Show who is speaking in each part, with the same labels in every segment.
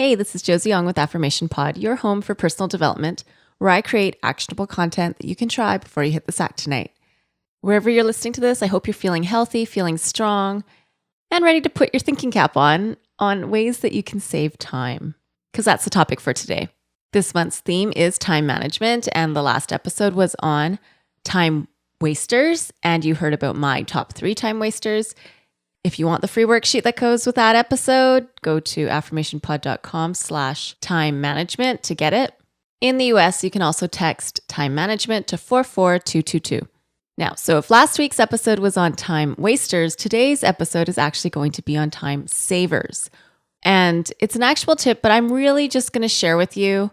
Speaker 1: Hey, this is Josie with Affirmation Pod, your home for personal development, where I create actionable content that you can try before you hit the sack tonight. Wherever you're listening to this, I hope you're feeling healthy, feeling strong, and ready to put your thinking cap on ways that you can save time, because that's the topic for today. This month's theme is time management, and the last episode was on time wasters, and you heard about my top 3 time wasters. If you want the free worksheet that goes with that episode, go to affirmationpod.com/time management to get it. In the US, you can also text time management to 44222. Now, so if last week's episode was on time wasters, today's episode is actually going to be on time savers. And it's an actual tip, but I'm really just going to share with you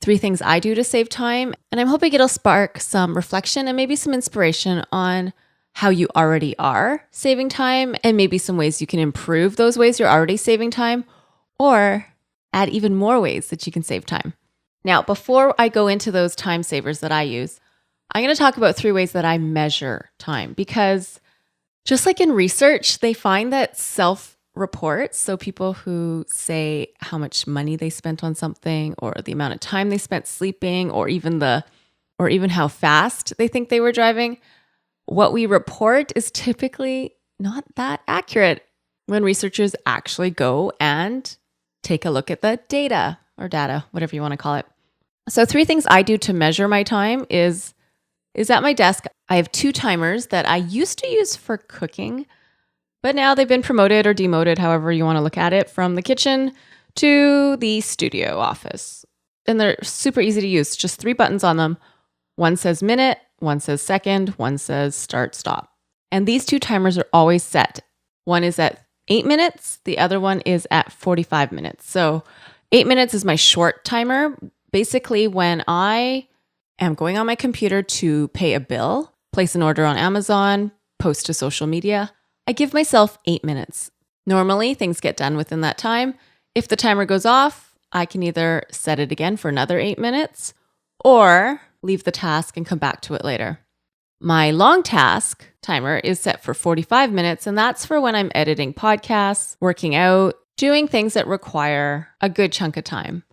Speaker 1: 3 things I do to save time. And I'm hoping it'll spark some reflection and maybe some inspiration on how you already are saving time and maybe some ways you can improve those ways you're already saving time or add even more ways that you can save time. Now, before I go into those time savers that I use, I'm going to talk about 3 ways that I measure time, because just like in research, they find that self-reports, so people who say how much money they spent on something or the amount of time they spent sleeping or even how fast they think they were driving, what we report is typically not that accurate when researchers actually go and take a look at the data, whatever you want to call it. So 3 things I do to measure my time is at my desk, I have 2 timers that I used to use for cooking, but now they've been promoted or demoted, however you want to look at it, from the kitchen to the studio office. And they're super easy to use, just 3 buttons on them. One says minute, one says second, one says start, stop. And these 2 timers are always set. One is at 8 minutes, the other one is at 45 minutes. So 8 minutes is my short timer. Basically, when I am going on my computer to pay a bill, place an order on Amazon, post to social media, I give myself 8 minutes. Normally, things get done within that time. If the timer goes off, I can either set it again for another 8 minutes or leave the task and come back to it later. My long task timer is set for 45 minutes, and that's for when I'm editing podcasts, working out, doing things that require a good chunk of time.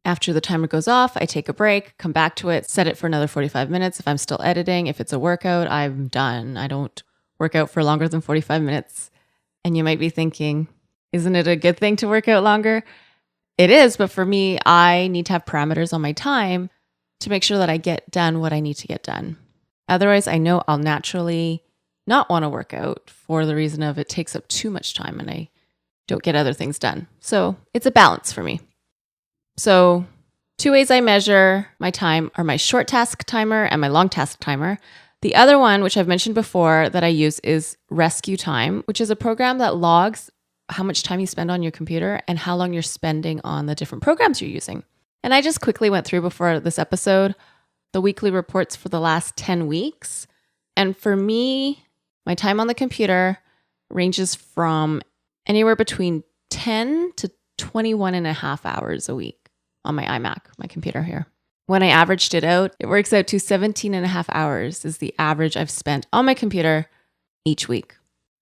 Speaker 1: After the timer goes off, I take a break, come back to it, set it for another 45 minutes. If I'm still editing, if it's a workout, I'm done. I don't work out for longer than 45 minutes. And you might be thinking, isn't it a good thing to work out longer? It is, but for me, I need to have parameters on my time to make sure that I get done what I need to get done. Otherwise, I know I'll naturally not want to work out for the reason of it takes up too much time and I don't get other things done. So it's a balance for me. So 2 ways I measure my time are my short task timer and my long task timer. The other one, which I've mentioned before that I use, is Rescue Time, which is a program that logs how much time you spend on your computer and how long you're spending on the different programs you're using. And I just quickly went through before this episode the weekly reports for the last 10 weeks. And for me, my time on the computer ranges from anywhere between 10 to 21 and a half hours a week on my iMac, my computer here. When I averaged it out, it works out to 17 and a half hours is the average I've spent on my computer each week.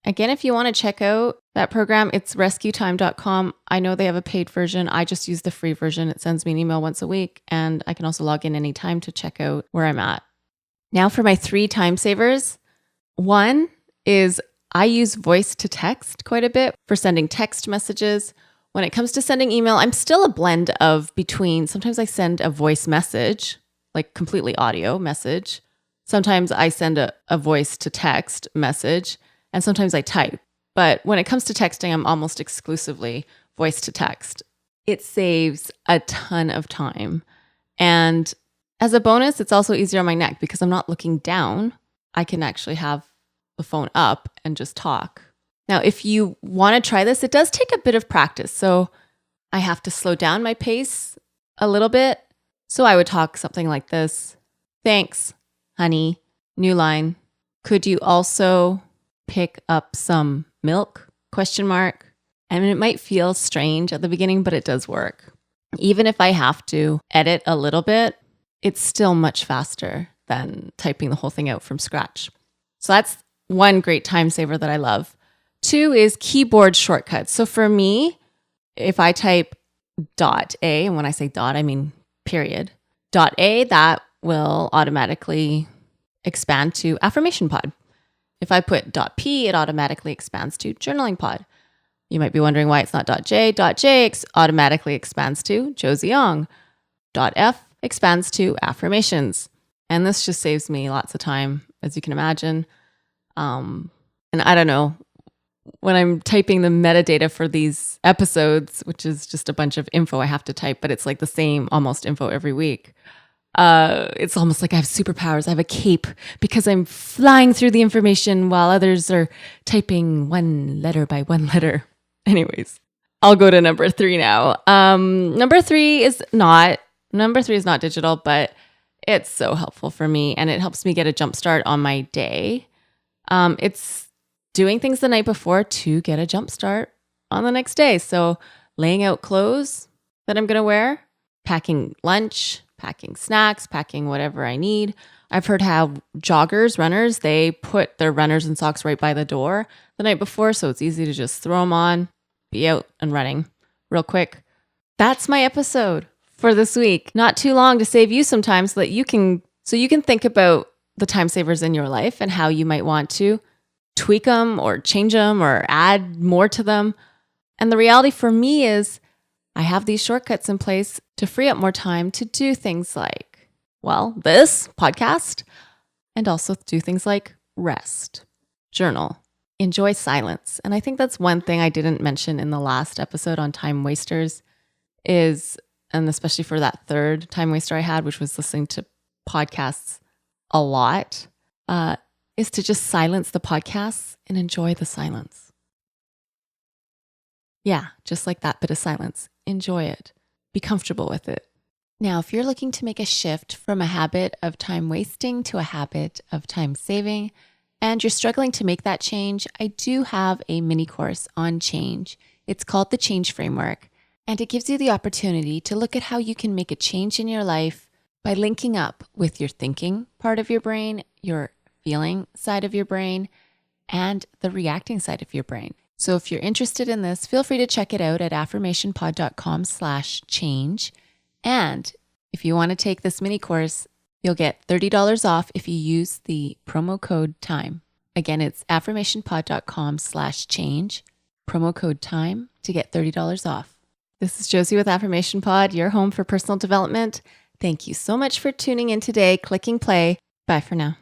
Speaker 1: Again, if you want to check out that program, it's rescuetime.com. I know they have a paid version. I just use the free version. It sends me an email once a week, and I can also log in anytime to check out where I'm at. Now for my 3 time savers. One is I use voice to text quite a bit for sending text messages. When it comes to sending email, I'm still a blend of between, sometimes I send a voice message, like completely audio message. Sometimes I send a voice to text message. And sometimes I type. But when it comes to texting, I'm almost exclusively voice to text. It saves a ton of time. And as a bonus, it's also easier on my neck because I'm not looking down. I can actually have the phone up and just talk. Now, if you want to try this, it does take a bit of practice. So I have to slow down my pace a little bit. So I would talk something like this. Thanks, honey. New line. Could you also pick up some milk? ? I mean, it might feel strange at the beginning, but it does work. Even if I have to edit a little bit, it's still much faster than typing the whole thing out from scratch. So that's one great time saver that I love. 2 is keyboard shortcuts. So for me, if I type dot A, and when I say dot, I mean period. Dot A, that will automatically expand to affirmation pod. If I put dot P, it automatically expands to journaling pod. You might be wondering why it's not dot J. Dot J automatically expands to Josie Young. Dot F expands to affirmations. And this just saves me lots of time, as you can imagine. And I don't know, when I'm typing the metadata for these episodes, which is just a bunch of info I have to type, but it's like the same almost info every week. It's almost like I have superpowers. I have a cape because I'm flying through the information while others are typing one letter by one letter. Anyways, I'll go to number 3 now. Number three is not digital, but it's so helpful for me and it helps me get a jump start on my day. It's doing things the night before to get a jump start on the next day. So laying out clothes that I'm going to wear, packing lunch, packing snacks, packing whatever I need. I've heard how joggers, runners, they put their runners and socks right by the door the night before. So it's easy to just throw them on, be out and running real quick. That's my episode for this week. Not too long to save you some time so you can think about the time savers in your life and how you might want to tweak them or change them or add more to them. And the reality for me is I have these shortcuts in place to free up more time to do things like, well, this podcast, and also do things like rest, journal, enjoy silence. And I think that's one thing I didn't mention in the last episode on time wasters is, and especially for that third time waster I had, which was listening to podcasts a lot, is to just silence the podcasts and enjoy the silence. Yeah, just like that bit of silence. Enjoy it. Be comfortable with it. Now, if you're looking to make a shift from a habit of time wasting to a habit of time saving, and you're struggling to make that change, I do have a mini course on change. It's called the Change Framework, and it gives you the opportunity to look at how you can make a change in your life by linking up with your thinking part of your brain, your feeling side of your brain, and the reacting side of your brain. So if you're interested in this, feel free to check it out at affirmationpod.com/change. And if you want to take this mini course, you'll get $30 off if you use the promo code TIME. Again, it's affirmationpod.com/change, promo code TIME to get $30 off. This is Josie with Affirmation Pod, your home for personal development. Thank you so much for tuning in today, clicking play. Bye for now.